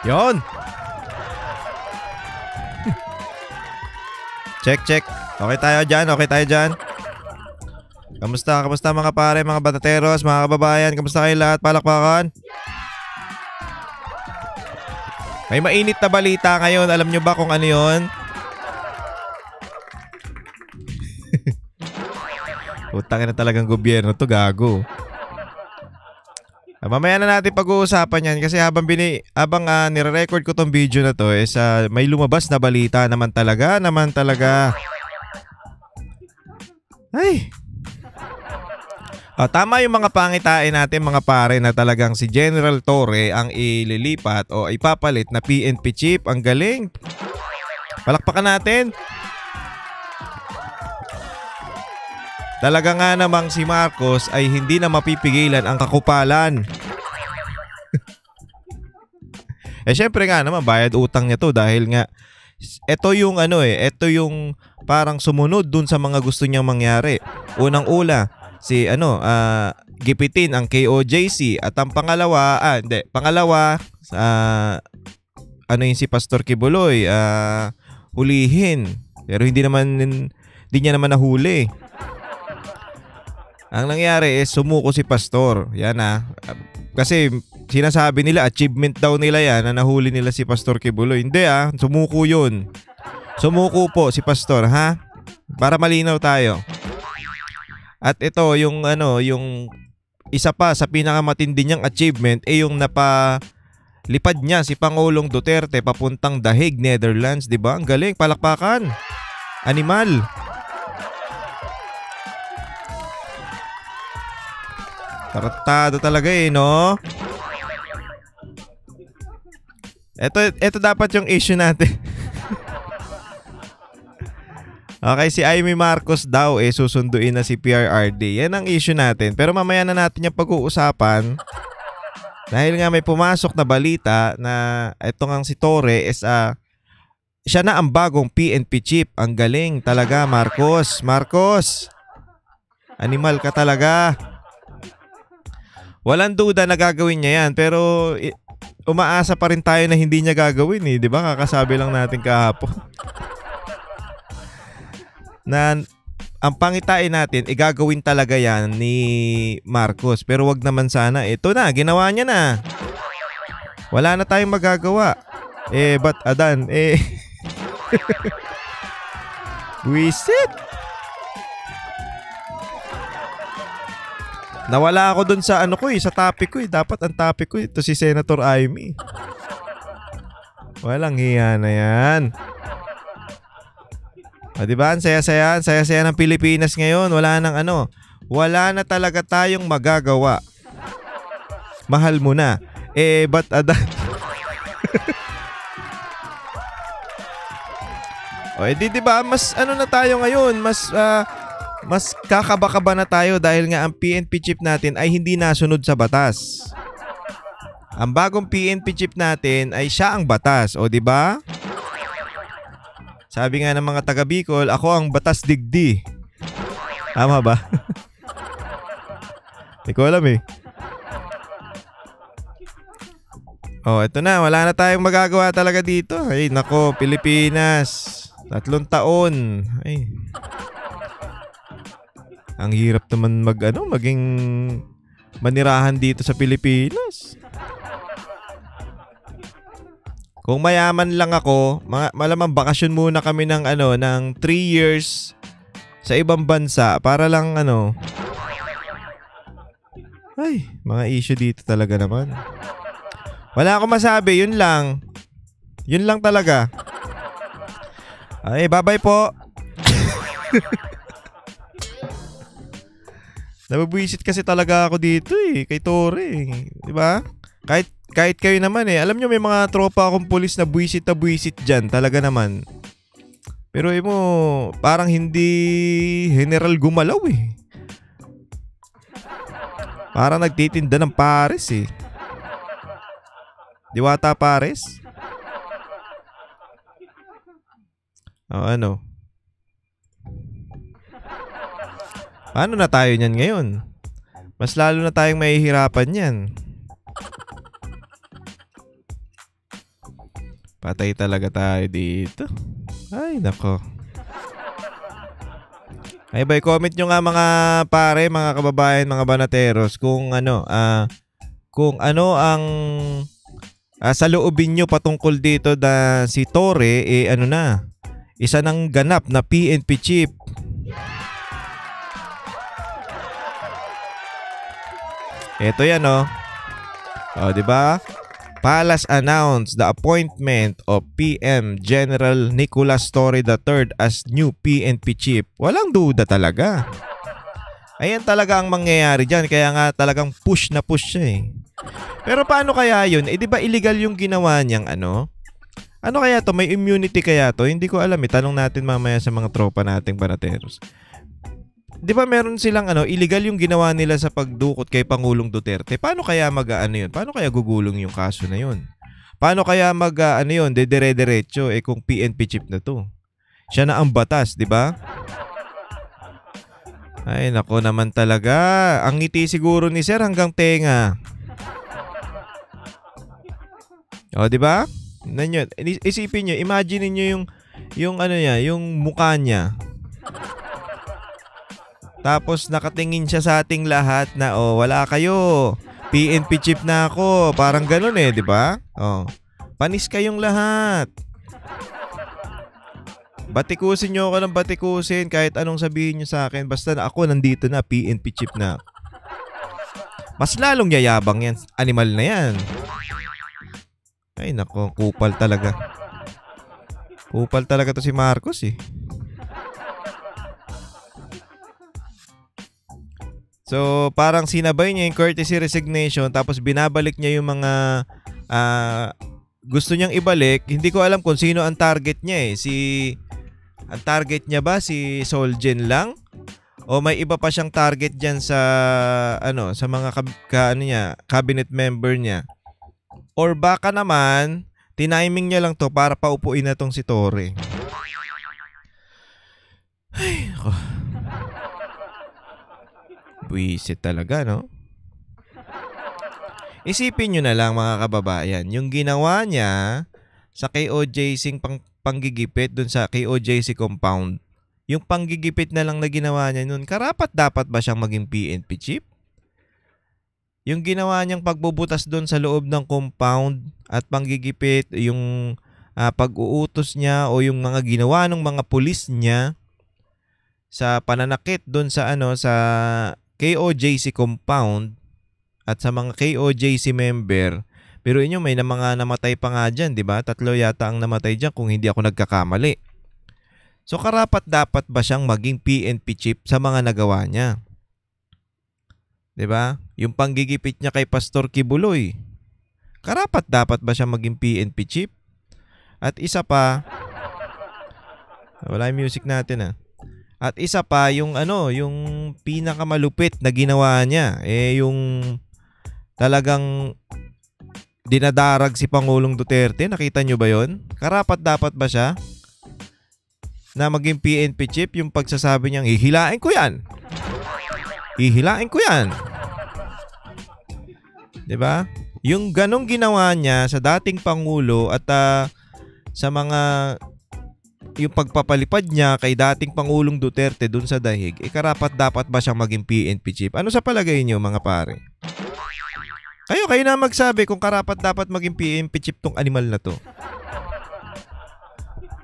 Yon. Check, check. Okay tayo dyan, okay tayo dyan. Kamusta, kamusta mga pare, mga batateros, mga kababayan? Kamusta kayo lahat? Palakpakan. May mainit na balita ngayon. Alam nyo ba kung ano yun? Utangin na talagang gobyerno to, gago. Mamaya na natin pag-uusapan yan kasi habang nire-record ko tong video na to is may lumabas na balita naman talaga. Ay. Tama yung mga pangitain natin mga pare na talagang si General Torre ang ililipat o ipapalit na PNP chief. Ang galing. Palakpakan natin. Talaga nga namang si Marcos ay hindi na mapipigilan ang kakupalan. Syempre nga naman bayad utang niya to dahil nga ito yung parang sumunod dun sa mga gusto niyang mangyari. Unang-una si gipitin ang KOJC at ang pangalawa si Pastor Kibuloy hulihin. Pero hindi niya naman nahuli. Ang nangyari is sumuko si Pastor. Yan kasi sinasabi nila achievement daw nila yan na nahuli nila si Pastor Kibuloy. Hindi sumuko yun. Sumuko po si Pastor para malinaw tayo. At ito yung isa pa sa pinakamatindi niyang achievement yung napalipad niya si Pangulong Duterte papuntang The Hague, Netherlands, 'di ba? Ang galing, palakpakan. Animal. Tarantado talaga no? Ito dapat yung issue natin. Okay, si Amy Marcos daw susunduin na si PRRD. Yan ang issue natin. Pero mamaya na natin yung pag-uusapan. Dahil nga may pumasok na balita na ito nga si Torre is siya na ang bagong PNP chief. Ang galing talaga, Marcos. Marcos! Animal ka talaga. Walang duda na gagawin niya yan. Pero umaasa pa rin tayo na hindi niya gagawin di ba? Kakasabi lang natin kahapon. Na ang pangitain natin, gagawin talaga yan ni Marcos. Pero wag naman sana. Ito na, ginawa niya na. Wala na tayong magagawa. But Adan, Wisit. Nawala ako dun sa sa topic ko Dapat ang topic ko ito si Senator Amy. Walang hiya na yan. Diba? Ang saya-saya ng Pilipinas ngayon. Wala na talaga tayong magagawa. Mahal mo na. But diba? Mas na tayo ngayon? Mas kakaba-kaba na tayo dahil nga ang PNP chief natin ay hindi nasunod sa batas. Ang bagong PNP chief natin ay siya ang batas. Diba? Sabi nga ng mga taga Bicol, ako ang batas digdi. Tama ba? Hindi ko alam ito na. Wala na tayong magagawa talaga dito. Ay, nako, Pilipinas. 3 taon. Ay. Ang hirap naman maging manirahan dito sa Pilipinas. Kung mayaman lang ako, malamang bakasyon muna kami ng 3 years sa ibang bansa para lang Ay, mga issue dito talaga naman. Wala akong masabi, yun lang. Yun lang talaga. Ay, bye-bye po. Nababwisit kasi talaga ako dito kay Torre, di ba? Kahit kayo naman alam nyo may mga tropa akong pulis na buwisit dyan, talaga naman. Pero parang hindi general gumalaw Parang nagtitinda ng pares Diwata pares? Paano na tayo niyan ngayon? Mas lalo na tayong mahihirapan yan. Patay talaga tayo dito. Ay, nako. Ay, bay, comment nyo nga mga pare, mga kababayan, mga banateros, kung ano ang sa loobin nyo patungkol dito na si Torre, isa ng ganap na PNP chief. Ito yan, oh. Oh, di ba? Palace announced the appointment of PM General Nicolas Torre III as new PNP chief. Walang duda talaga. Ayan talaga ang mangyayari dyan. Kaya nga talagang push na push siya eh. Pero paano kaya yun? Di ba illegal yung ginawa niyang ano? Ano kaya to? May immunity kaya to? Hindi ko alam eh. Tanong natin mamaya sa mga tropa nating banateros. Di ba meron silang illegal yung ginawa nila sa pagdukot kay Pangulong Duterte? Paano kaya yun? Paano kaya gugulong yung kaso na yun? Paano kaya yun? Dedire-derecho kung PNP chief na to. Siya na ang batas, di ba? Ay, nako naman talaga. Ang ngiti siguro ni Sir hanggang tenga. O, di ba? Isipin niyo, imagine niyo yung mukha niya. Tapos nakatingin siya sa ating lahat na wala kayo. PNP chief na ako. Parang ganoon di ba? Panis kayong lahat. Batikusin niyo ako ng batikusin kahit anong sabihin niyo sa akin. Basta ako nandito na, PNP chief na. Mas lalong yayabang yan. Animal na yan. Ay nako, kupal talaga. Kupal talaga to si Marcos eh. So, parang sinabay niya yung courtesy resignation tapos binabalik niya yung mga gusto niyang ibalik. Hindi ko alam kung sino ang target niya eh. Ang target niya ba si Solgen lang? O may iba pa siyang target diyan sa sa mga cabinet member niya? Or baka naman tiniming niya lang to para paupuin na tong si Torre. Ay, buwisit talaga, no? Isipin nyo na lang mga kababayan, yung ginawa niya sa KOJC panggigipit dun sa KOJC compound, yung panggigipit na lang na ginawa niya nun, karapat dapat ba siyang maging PNP chief? Yung ginawa niyang pagbubutas dun sa loob ng compound at panggigipit, yung pag-uutos niya o yung mga ginawa ng mga pulis niya sa pananakit dun sa sa KOJC compound at sa mga KOJC member. Pero inyo may mga namatay pa nga dyan, di ba? 3 yata ang namatay dyan kung hindi ako nagkakamali. So karapat dapat ba siyang maging PNP chief sa mga nagawa niya? Di ba? Yung panggigipit niya kay Pastor Kibuloy. Karapat dapat ba siyang maging PNP chief? At isa pa, wala yung music natin At isa pa, yung yung pinakamalupit na ginawa niya, yung talagang dinadarag si Pangulong Duterte. Nakita nyo ba yon? Karapat dapat ba siya na maging PNP chief? Yung pagsasabi niyang, hihilain ko yan. Hihilain ko yan. Diba? Yung ganong ginawa niya sa dating Pangulo at sa mga yung pagpapalipad niya kay dating Pangulong Duterte dun sa dahig, karapat dapat ba siyang maging PNP chief? Ano sa palagay niyo mga pare? Kayo na magsabi kung karapat dapat maging PNP chief tong animal na to.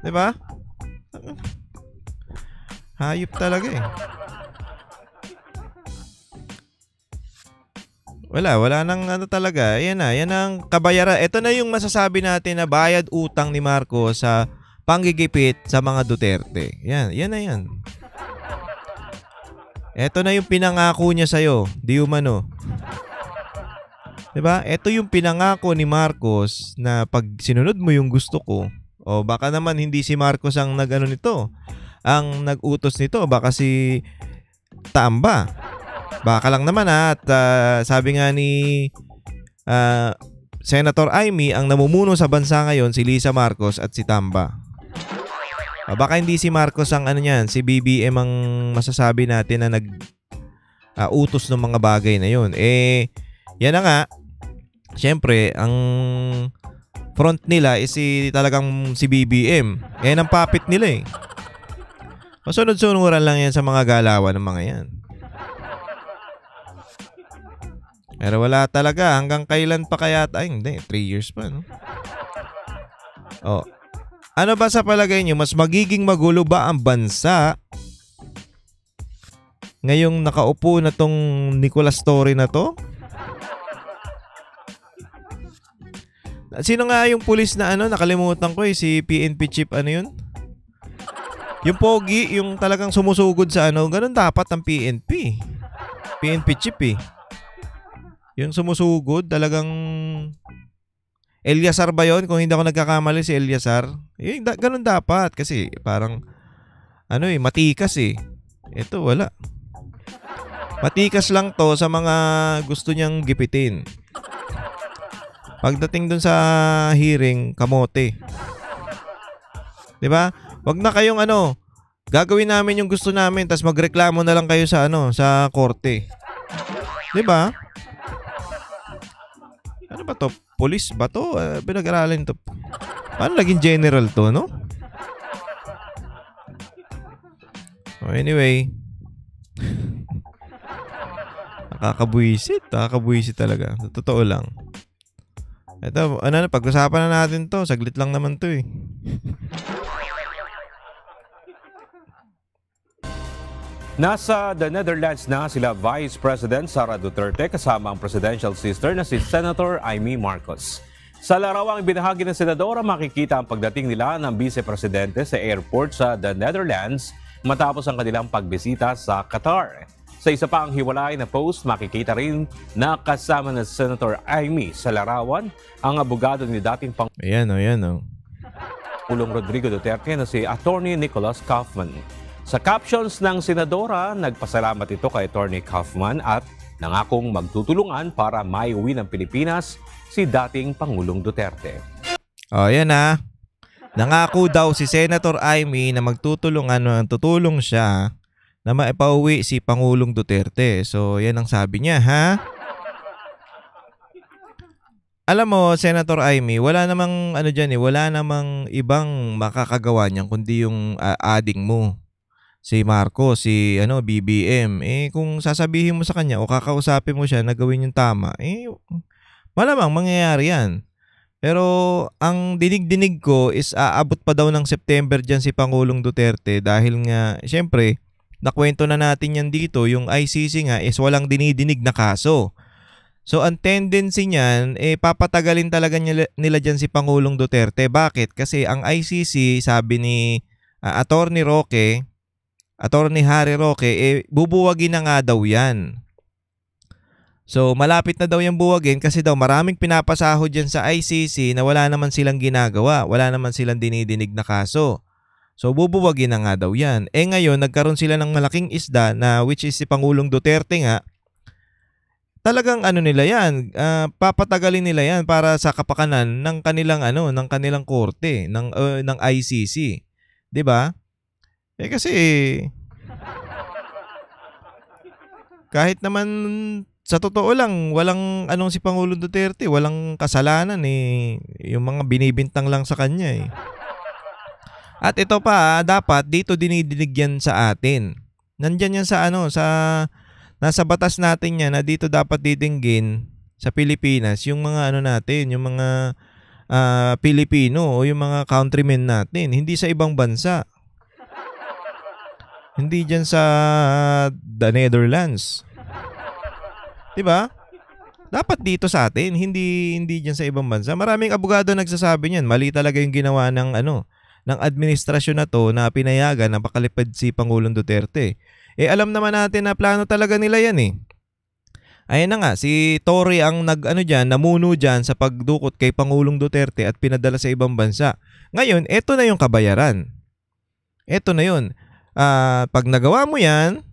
Diba? Hayop talaga eh. Wala nang talaga. Yan ang kabayaran. Ito na yung masasabi natin na bayad utang ni Marcos sa panggigipit sa mga Duterte. Yan na yan. Ito na yung pinangako niya sa'yo. Di umano. Diba? Ito yung pinangako ni Marcos na pag sinunod mo yung gusto ko, o baka naman hindi si Marcos ang nito, ang nag-utos nito, baka si Tamba. Baka lang naman at sabi nga ni Senator Amy, ang namumuno sa bansa ngayon si Lisa Marcos at si Tamba. Baka hindi si Marcos ang niyan, si BBM ang masasabi natin na utos ng mga bagay na yun. Yan na nga. Siyempre, ang front nila is talagang si BBM. Yan ang puppet nila eh. Masunod-sunuran lang yan sa mga galawan ng mga yan. Pero wala talaga. Hanggang kailan pa kaya? Ay, hindi. 3 years pa, no? Oh. Ano ba sa palagay nyo? Mas magiging magulo ba ang bansa ngayong nakaupo na tong Nicolas Torre na to? Sino nga yung pulis na nakalimutan ko si PNP chief yun? Yung pogi, yung talagang sumusugod sa ganun dapat ang PNP. PNP chief eh. Yung sumusugod, talagang Eliasar ba yun? Kung hindi ako nagkakamali si Eliasar. Ganun dapat kasi parang matikas eh. Ito wala. Matikas lang to sa mga gusto niyang gipitin. Pagdating dun sa hearing, kamote. 'Di ba? Wag na kayong gagawin namin yung gusto namin tapos magreklamo na lang kayo sa sa korte. 'Di ba? Ano ba to? Police ba to? Pinag-aralan to. Paano naging general to, no? Oh, anyway. Nakakabuisit talaga. Totoo lang. Ito, pag-usapan na natin to. Saglit lang naman to eh. Nasa the Netherlands na sila Vice President Sara Duterte kasama ang presidential sister na si Senator Amy Marcos. Sa larawang ibinahagi ng senadora, makikita ang pagdating nila ng Vice Presidente sa airport sa the Netherlands matapos ang kanilang pagbisita sa Qatar. Sa isa pa ang hiwalay na post, makikita rin na kasama ng Senator Amy sa larawan ang abogado ni dating Pangulong Rodrigo Duterte na si Attorney Nicholas Kaufman. Sa captions ng senadora, nagpasalamat ito kay Attorney Kaufman at nangakong magtutulungan para maiuwi ng Pilipinas si dating Pangulong Duterte. Oh, yan na. Nangako daw si Senator Amy na tutulong siya na maipauwi si Pangulong Duterte. So, yan ang sabi niya, ha? Alam mo, Senator Amy, wala namang wala namang ibang makakagawa niyan kundi yung ading mo. Si Marcos, si BBM, kung sasabihin mo sa kanya o kakausapin mo siya na gawin yung tama, malamang mangyayari yan. Pero ang dinig-dinig ko is aabot pa daw ng September dyan si Pangulong Duterte dahil nga, syempre, nakwento na natin yan dito, yung ICC nga is walang dinidinig na kaso. So ang tendency niyan, papatagalin talaga nila dyan si Pangulong Duterte. Bakit? Kasi ang ICC, sabi ni Attorney Harry Roque, bubuwagin na nga daw yan. So, malapit na daw yung buwagin kasi daw maraming pinapasahod dyan sa ICC na wala naman silang ginagawa. Wala naman silang dinidinig na kaso. So, bubuwagin na nga daw yan. Ngayon, nagkaroon sila ng malaking isda na which is si Pangulong Duterte nga. Talagang nila yan, papatagalin nila yan para sa kapakanan ng kanilang ng kanilang korte, ng ICC. 'Di ba? Kasi kahit naman sa totoo lang walang si Pangulong Duterte, walang kasalanan yung mga binibintang lang sa kanya . At ito pa, dapat dito dinidinig yan sa atin. Nandiyan yan sa nasa batas natin yan na dito dapat didinggin sa Pilipinas yung mga natin, yung mga Pilipino o yung mga countrymen natin, hindi sa ibang bansa. Hindi dyan sa the Netherlands. Diba? Dapat dito sa atin, hindi dyan sa ibang bansa. Maraming abogado nagsasabi niyan. Mali talaga yung ginawa ng ng administrasyon na to na pinayagan na pakalipad si Pangulong Duterte. Alam naman natin na plano talaga nila yan . Ayan na nga, si Torre ang namuno dyan sa pagdukot kay Pangulong Duterte at pinadala sa ibang bansa. Ngayon, eto na yung kabayaran. Eto na yun. Pag nagawa mo yan,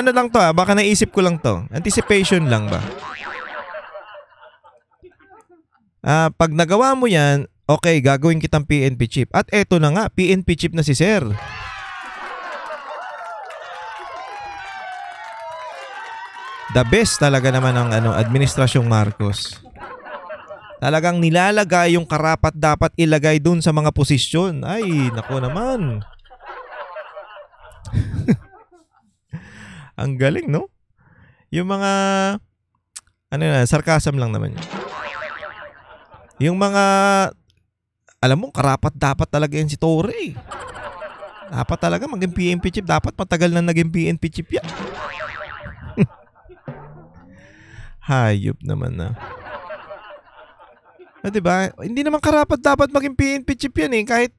lang to baka naisip ko lang to. Anticipation lang ba? Pag nagawa mo yan, okay, gagawin kitang PNP chief. At eto na nga, PNP chief na si Sir. The best talaga naman ng administrasyong Marcos. Talagang nilalagay yung karapat dapat ilagay dun sa mga posisyon. Ay, nako naman. Ang galing, no? Yung mga, sarcasm lang naman yun. Yung mga, alam mo, karapat dapat talaga yan si Torre. Dapat talaga maging PNP chief. Dapat matagal na naging PNP chief yan. Hayop naman na. Diba? Hindi naman karapat dapat maging PNP chief yan eh. Kahit,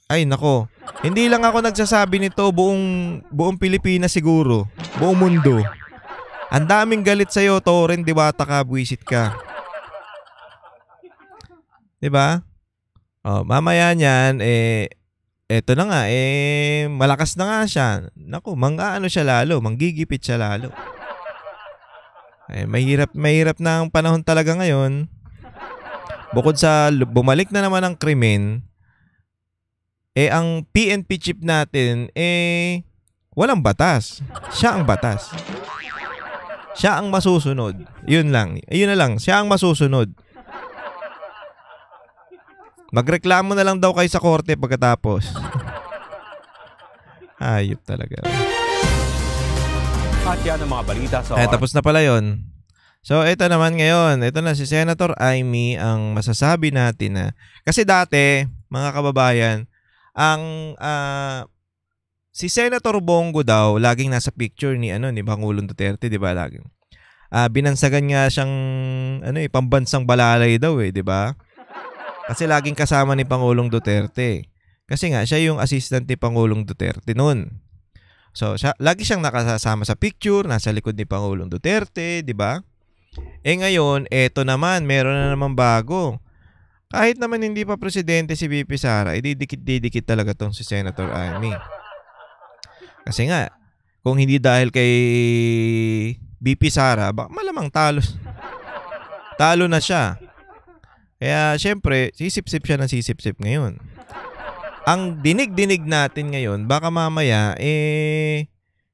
ay nako. Hindi lang ako nagsasabi nito, buong Pilipinas siguro. Buong mundo. Ang daming galit sa'yo, Torren, diwata ka, buwisit ka. Diba? Mamaya niyan, eto na nga, malakas na nga siya. Naku, siya lalo, manggigipit siya lalo. Mahirap na ang panahon talaga ngayon. Bukod sa bumalik na naman ang krimen, ang PNP chief natin, walang batas. Siya ang batas. Siya ang masusunod. Yun lang. Yun na lang. Siya ang masusunod. Magreklamo na lang daw kayo sa korte pagkatapos. Ayop talaga. At yan ang mga balita sa tapos na pala yun. So, ito naman ngayon. Ito na si Senator Amy ang masasabi natin na. Kasi dati, mga kababayan, si Senator Bongo daw laging nasa picture ni Pangulong Duterte, 'di ba? Laging. Binansagan nga siyang pambansang balalay daw 'di ba? Kasi laging kasama ni Pangulong Duterte. Kasi nga siya yung assistant ni Pangulong Duterte noon. So, lagi siyang nakasama sa picture, nasa likod ni Pangulong Duterte, 'di ba? Ngayon, eto naman, meron na naman bago. Kahit naman hindi pa presidente si VP Sara, didikit talaga tong si Senator Amy. Kasi nga, kung hindi dahil kay VP Sara, malamang talo na siya. Kaya syempre, sisip-sip siya ng sisip-sip ngayon. Ang dinig-dinig natin ngayon, baka mamaya,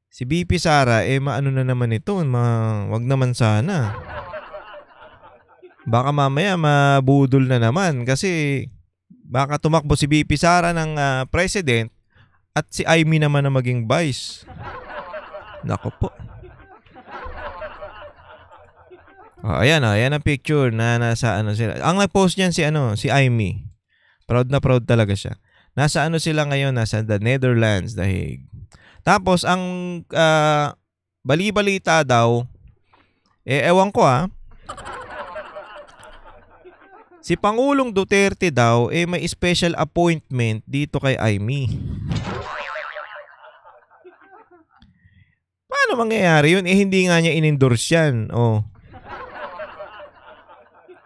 si VP Sara, maano na naman ito, wag naman sana. Baka mamaya mabudol na naman kasi baka tumakbo si VP Sara ng president at si Amy naman na maging vice. Nako po. Ayan ang picture na nasa sila. Ang nag-post niyan si Amy. Proud na proud talaga siya. Nasa sila ngayon, nasa the Netherlands, The Hague. Tapos ang bali-balita daw, ewan ko si Pangulong Duterte daw may special appointment dito kay Amy. Paano mangyayari yun? Hindi nga niya in-endorse yan.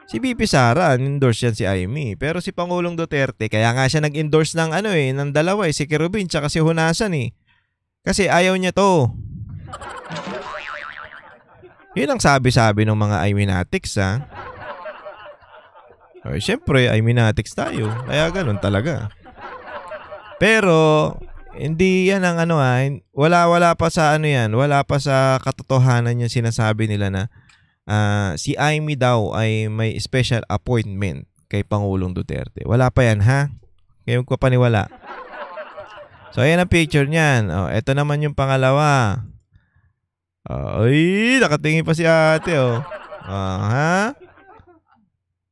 Si VP Sara, in-endorse yan si Amy. Pero si Pangulong Duterte, kaya nga siya nag-endorse ng ng dalawa si Kerubin tsaka si Hunasan Kasi ayaw niya to. Yun ang sabi-sabi ng mga Ayminatics Siyempre, Ayminatics tayo. Kaya ganun talaga. Pero, hindi yan ang wala pa sa yan. Wala pa sa katotohanan yung sinasabi nila na si Amy daw ay may special appointment kay Pangulong Duterte. Wala pa yan, ha? Kaya ko paniwala. So, ayan ang picture niyan. Ito naman yung pangalawa. Ay, nakatingin pa si ate, ha?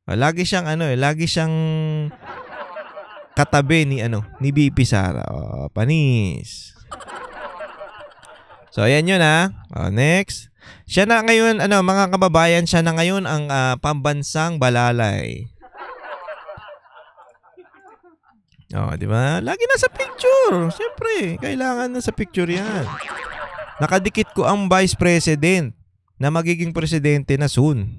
Lagi siyang lagi siyang katabi ni VP Sara. Panis. So, ayan yun, ha? Next. Siya na ngayon, mga kababayan, siya na ngayon ang pambansang balalay. Di ba? Lagi nasa picture. Siyempre, kailangan na sa picture yan. Nakadikit ko ang vice president na magiging presidente na soon.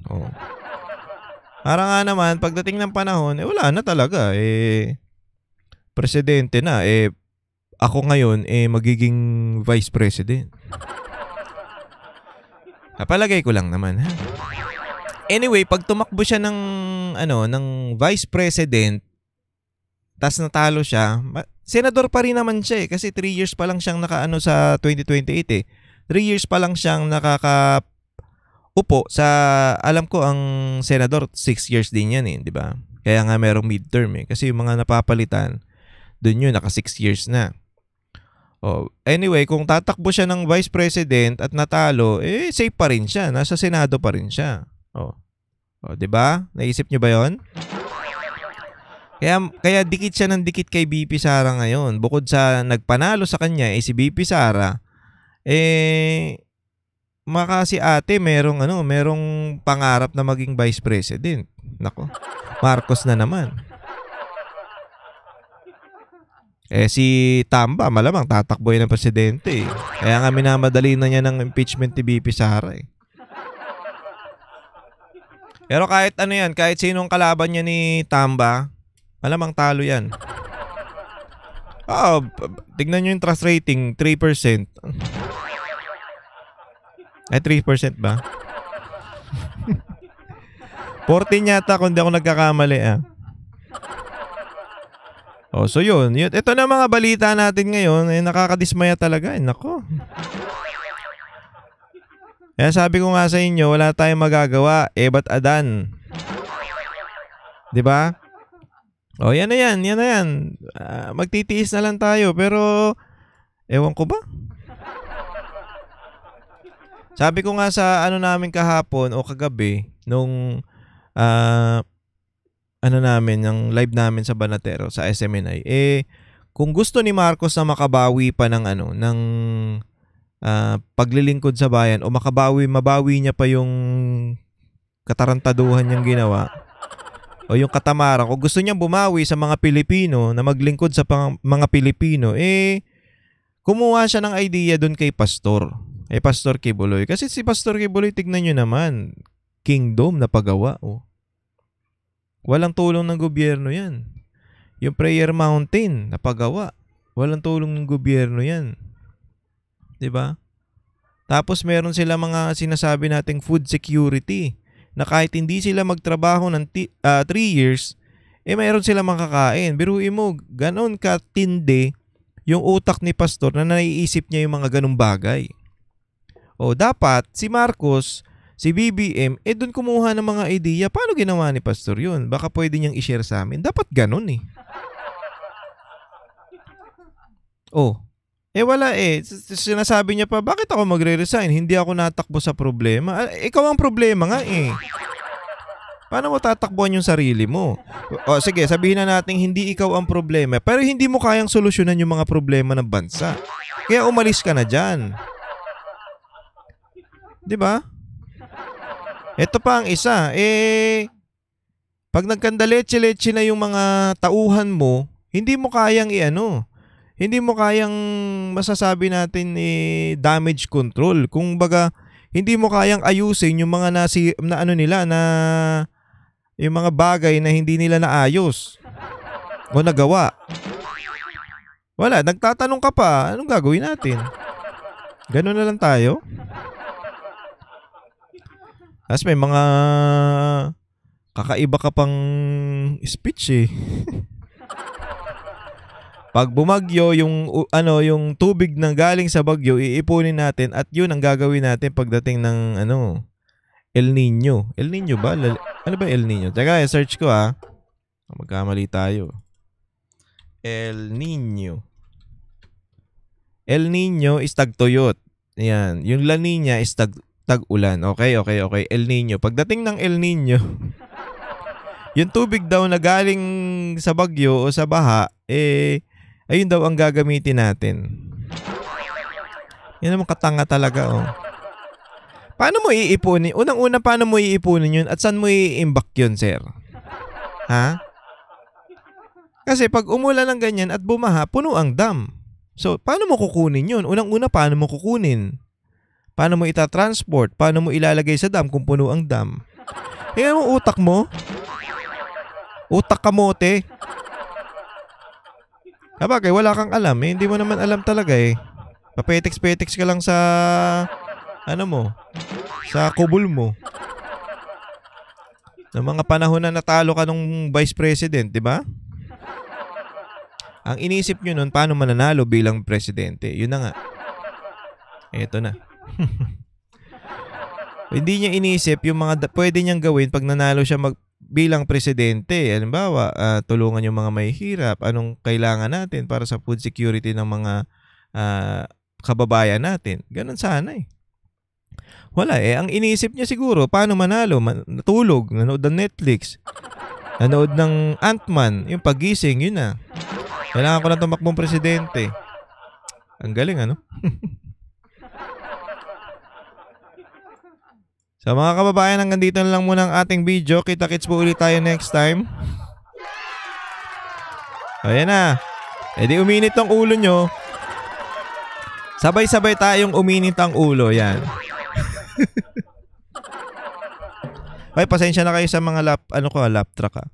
Para nga naman, pagdating ng panahon, wala na talaga. Presidente na. Ako ngayon, magiging vice president. Napalagay ko lang naman, ha? Anyway, pag tumakbo siya ng vice president, tas natalo siya, senador pa rin naman siya kasi 3 years pa lang siyang sa 2028 3 years pa lang siyang upo sa, alam ko ang senador 6 years din yan eh, di ba? Kaya nga merong midterm eh. Kasi yung mga napapalitan, dun yun, naka 6 years na. Oh, anyway, kung tatakbo siya ng vice president at natalo, eh safe pa rin siya. Nasa Senado pa rin siya. Oh. Oh, 'di ba? Naisip niyo ba 'yon? Kaya dikit siya ng dikit kay BP Sara ngayon. Bukod sa nagpanalo sa kanya si BP Sara, maka si ate merong pangarap na maging vice president. Nako. Marcos na naman. Si Tamba, malamang tatakbo yun ng presidente eh. Kaya nga minamadali na niya ng impeachment ni BP Sara eh. Pero kahit ano yan, kahit sinong kalaban niya ni Tamba, malamang talo yan. Tignan nyo yung trust rating, 3%. Ay, 3% ba? 14 yata kung di ako nagkakamali ah. So yun. Ito na mga balita natin ngayon. Nakakadismaya talaga. Nako. Kaya sabi ko nga sa inyo, wala tayong magagawa. Ba't adan? Diba? Yan na yan. Yan na yan. Magtitiis na lang tayo. Pero, ewan ko ba? Sabi ko nga sa namin kahapon o kagabi, nung namin, yung live namin sa Banatero, sa SMNI, kung gusto ni Marcos na makabawi pa ng ng paglilingkod sa bayan o mabawi niya pa yung katarantaduhan niyang ginawa o yung katamaran, kung gusto niyang bumawi sa mga Pilipino na maglingkod sa mga Pilipino, kumuha siya ng idea doon kay Pastor. Pastor Kibuloy. Kasi si Pastor Kibuloy, tignan nyo naman, kingdom na pagawa. Walang tulong ng gobyerno yan. Yung Prayer Mountain, napagawa. Walang tulong ng gobyerno yan. Diba? Tapos meron sila mga sinasabi nating food security na kahit hindi sila magtrabaho ng 3 years, meron sila makakain. Biruin mo, ganon katindi yung utak ni Pastor na naiisip niya yung mga ganong bagay. Dapat si Marcos, si BBM, doon kumuha ng mga idea. Paano ginawa ni Pastor yun? Baka pwede niyang i-share sa amin. Dapat ganun eh. Wala eh. Sinasabi niya pa, bakit ako magre-resign? Hindi ako natakbo sa problema. Ikaw ang problema nga eh. Paano mo tatakbuhan yung sarili mo? Sige, sabihin na natin hindi ikaw ang problema, pero hindi mo kayang solusyonan yung mga problema ng bansa. Kaya umalis ka na dyan. Diba? Ito pa ang isa, pag nagkandaletse-letse na yung mga tauhan mo, hindi mo kayang hindi mo kayang masasabi natin damage control. Kung baga, hindi mo kayang ayusin yung mga yung mga bagay na hindi nila naayos o nagawa. Wala, nagtatanong ka pa, anong gagawin natin? Ganun na lang tayo. Tapos may mga kakaiba ka pang speech eh. Pag bumagyo, yung tubig na galing sa bagyo, iipunin natin at yun ang gagawin natin pagdating ng El Nino. El Nino ba? Ano ba El Nino? Teka, search ko magkamali tayo. El Nino. El Nino is tagtuyot. Yan. Yung La Nina is tag-ulan. Okay. El Nino. Pagdating ng El Nino, yung tubig daw na galing sa bagyo o sa baha, ayun daw ang gagamitin natin. Yan naman katanga talaga, Paano mo iipunin? Unang-una, paano mo iipunin yun? At saan mo i-imbak yun, sir? Ha? Kasi pag umulan ng ganyan at bumaha, puno ang dam. So, paano mo kukunin yun? Unang-una, paano mo kukunin? Paano mo itatransport? Paano mo ilalagay sa dam kung puno ang dam? Tingnan mo utak mo. Utak kamote. Sabagay, wala kang alam eh. Hindi mo naman alam talaga eh. Papetex-petex ka lang sa sa kubul mo. Ng mga panahon na natalo ka nung vice president, di ba? Ang inisip nyo nun, paano mananalo bilang presidente? Yun na nga. Eto na. Hindi niya inisip yung mga pwede niyang gawin pag nanalo siya bilang presidente. Halimbawa, tulungan yung mga mahihirap. Anong kailangan natin para sa food security ng mga kababayan natin? Ganun sana eh. Wala eh. Ang inisip niya siguro, paano manalo? Natulog, nanood ng Netflix, nanood ng Ant-Man, yung pagising, yun na. Kailangan ko na tumakbong presidente. Ang galing, ano? So mga kababayan, hanggang dito na lang muna ang ating video. Kita-kits po ulit tayo next time. Ayan na. E di uminit ang ulo nyo. Sabay-sabay tayong uminit ang ulo. Yan. Ay, pasensya na kayo sa mga lap track ha.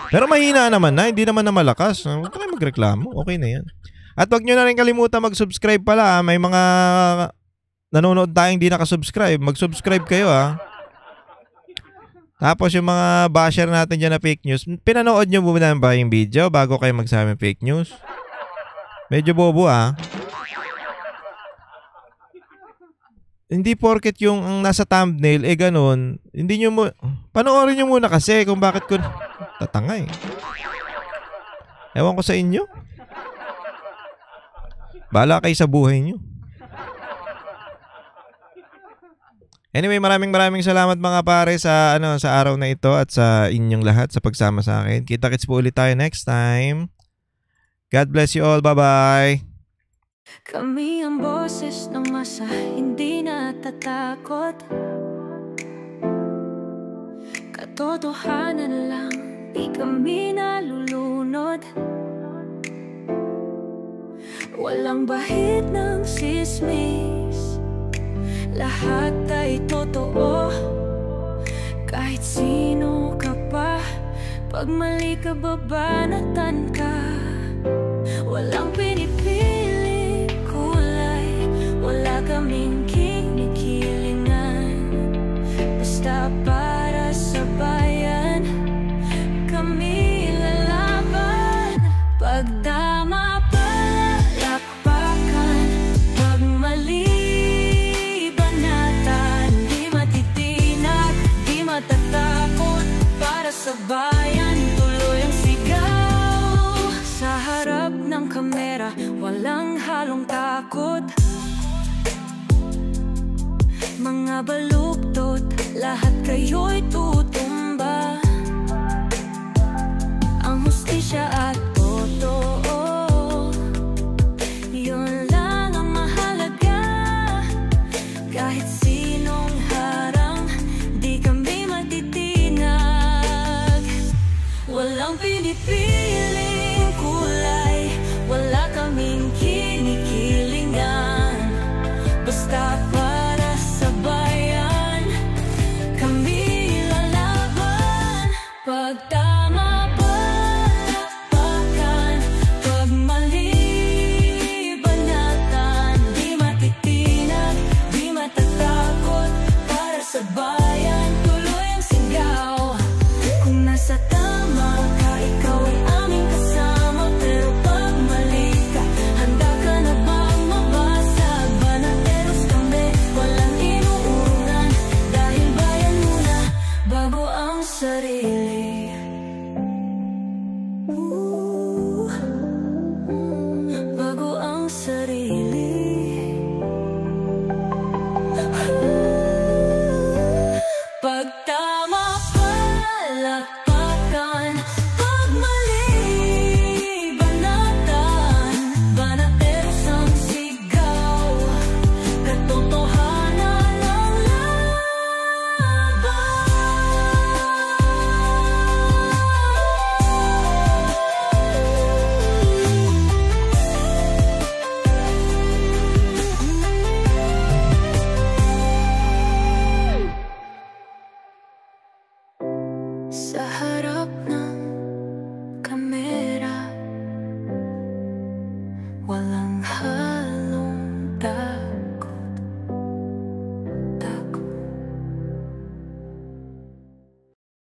Pero mahina naman na. Hindi naman na malakas. Huwag tayo magreklamo. Okay na yan. At wag nyo na rin kalimutan mag-subscribe pala. May mga nanonood tayong hindi nakasubscribe. Mag-subscribe kayo ha. Tapos yung mga basher natin dyan na fake news, pinanood nyo muna ba yung video bago kayo magsabi fake news? Medyo bobo ha. Hindi porket yung nasa thumbnail ganun. Hindi nyo mo panoorin nyo muna kasi kung bakit ko tatangay. Ewan ko sa inyo. Bahala kayo sa buhay nyo. Anyway, maraming salamat mga pare sa sa araw na ito at sa inyong lahat sa pagsama sa akin. Kita-kits po ulit tayo next time. God bless you all. Bye-bye. Kami ang boses ng masa, hindi natatakot. Katotohanan lang, di kami nalulunod. Walang bahid ng sismis, lahat ay totoo. Kahit sino ka pa, pag mali ka babanatan ka. Walang pinipili kulay, wala kaming kinikilingan. Basta para sa bayan, kami lalaban. Pag tama palakpakan, pag mali banatan. Di matitinag, di matatakot, para sa bayan tuloy ang sigaw. Sa harap ng kamera, walang halong takot. Mga baluktot, lahat kayo'y